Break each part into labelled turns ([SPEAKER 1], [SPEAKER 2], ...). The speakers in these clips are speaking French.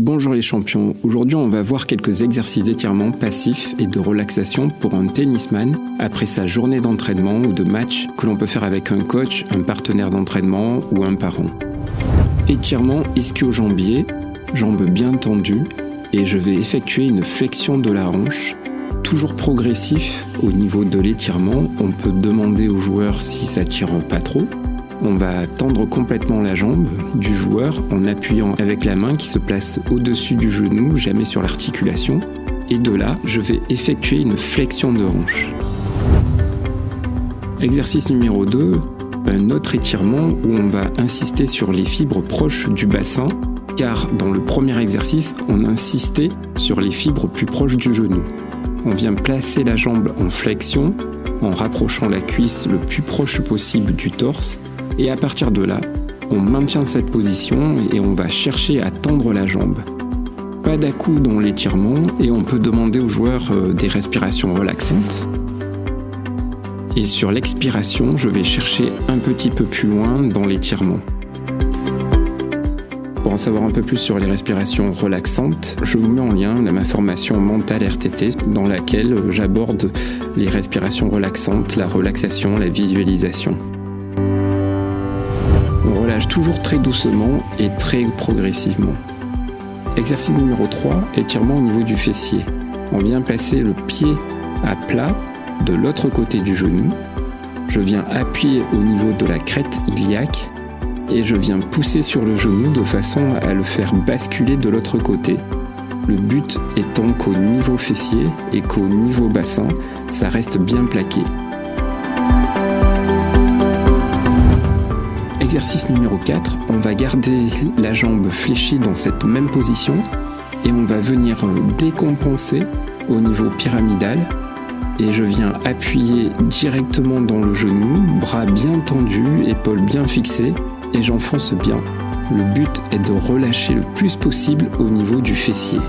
[SPEAKER 1] Bonjour les champions, aujourd'hui on va voir quelques exercices d'étirement passifs et de relaxation pour un tennisman après sa journée d'entraînement ou de match que l'on peut faire avec un coach, un partenaire d'entraînement ou un parent. Étirement ischio-jambier, jambes bien tendues et je vais effectuer une flexion de la hanche. Toujours progressif au niveau de l'étirement, on peut demander au joueur si ça tire pas trop. On va tendre complètement la jambe du joueur en appuyant avec la main qui se place au-dessus du genou, jamais sur l'articulation. Et de là, je vais effectuer une flexion de hanche. Exercice numéro 2, un autre étirement où on va insister sur les fibres proches du bassin, car dans le premier exercice, on insistait sur les fibres plus proches du genou. On vient placer la jambe en flexion en rapprochant la cuisse le plus proche possible du torse. Et à partir de là, on maintient cette position et on va chercher à tendre la jambe. Pas d'à-coups dans l'étirement et on peut demander au joueur des respirations relaxantes. Et sur l'expiration, je vais chercher un petit peu plus loin dans l'étirement. Pour en savoir un peu plus sur les respirations relaxantes, je vous mets en lien ma formation mentale RTT dans laquelle j'aborde les respirations relaxantes, la relaxation, la visualisation. On relâche toujours très doucement et très progressivement. Exercice numéro 3, étirement au niveau du fessier. On vient placer le pied à plat de l'autre côté du genou. Je viens appuyer au niveau de la crête iliaque et je viens pousser sur le genou de façon à le faire basculer de l'autre côté. Le but étant qu'au niveau fessier et qu'au niveau bassin, ça reste bien plaqué. Exercice numéro 4, on va garder la jambe fléchie dans cette même position et on va venir décompenser au niveau pyramidal et je viens appuyer directement dans le genou, bras bien tendus, épaules bien fixées et j'enfonce bien. Le but est de relâcher le plus possible au niveau du fessier.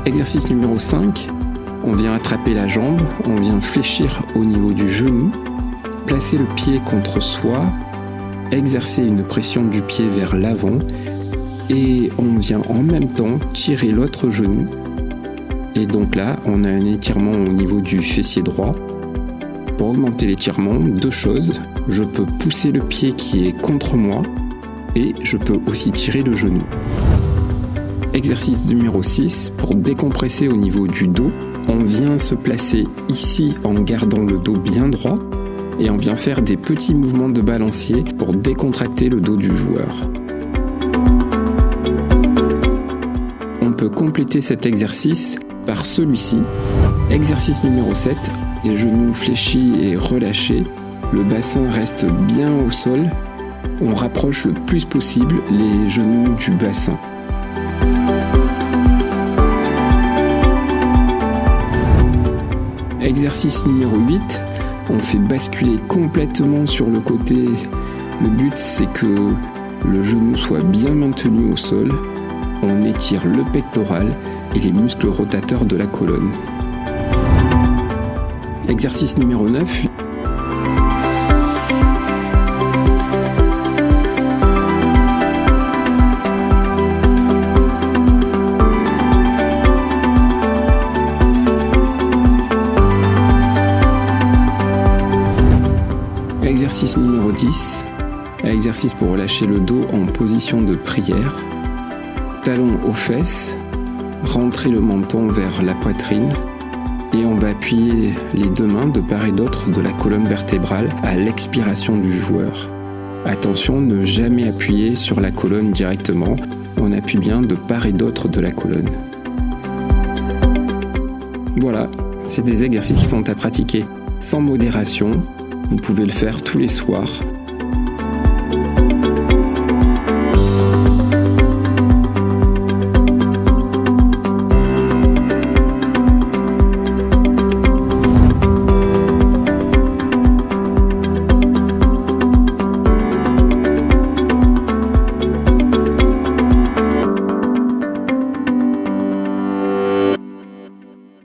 [SPEAKER 1] Exercice numéro 5. On vient attraper la jambe, on vient fléchir au niveau du genou, placer le pied contre soi, exercer une pression du pied vers l'avant et on vient en même temps tirer l'autre genou. Et donc là, on a un étirement au niveau du fessier droit. Pour augmenter l'étirement, deux choses. Je peux pousser le pied qui est contre moi et je peux aussi tirer le genou. Exercice numéro 6, pour décompresser au niveau du dos, on vient se placer ici en gardant le dos bien droit et on vient faire des petits mouvements de balancier pour décontracter le dos du joueur. On peut compléter cet exercice par celui-ci. Exercice numéro 7, les genoux fléchis et relâchés, le bassin reste bien au sol, on rapproche le plus possible les genoux du bassin. Exercice numéro 8, on fait basculer complètement sur le côté. Le but c'est que le genou soit bien maintenu au sol. On étire le pectoral et les muscles rotateurs de la colonne. Exercice numéro 9. Exercice numéro 10, exercice pour relâcher le dos en position de prière. Talons aux fesses, rentrer le menton vers la poitrine et on va appuyer les deux mains de part et d'autre de la colonne vertébrale à l'expiration du joueur. Attention, ne jamais appuyer sur la colonne directement, on appuie bien de part et d'autre de la colonne. Voilà, c'est des exercices qui sont à pratiquer sans modération. Vous pouvez le faire tous les soirs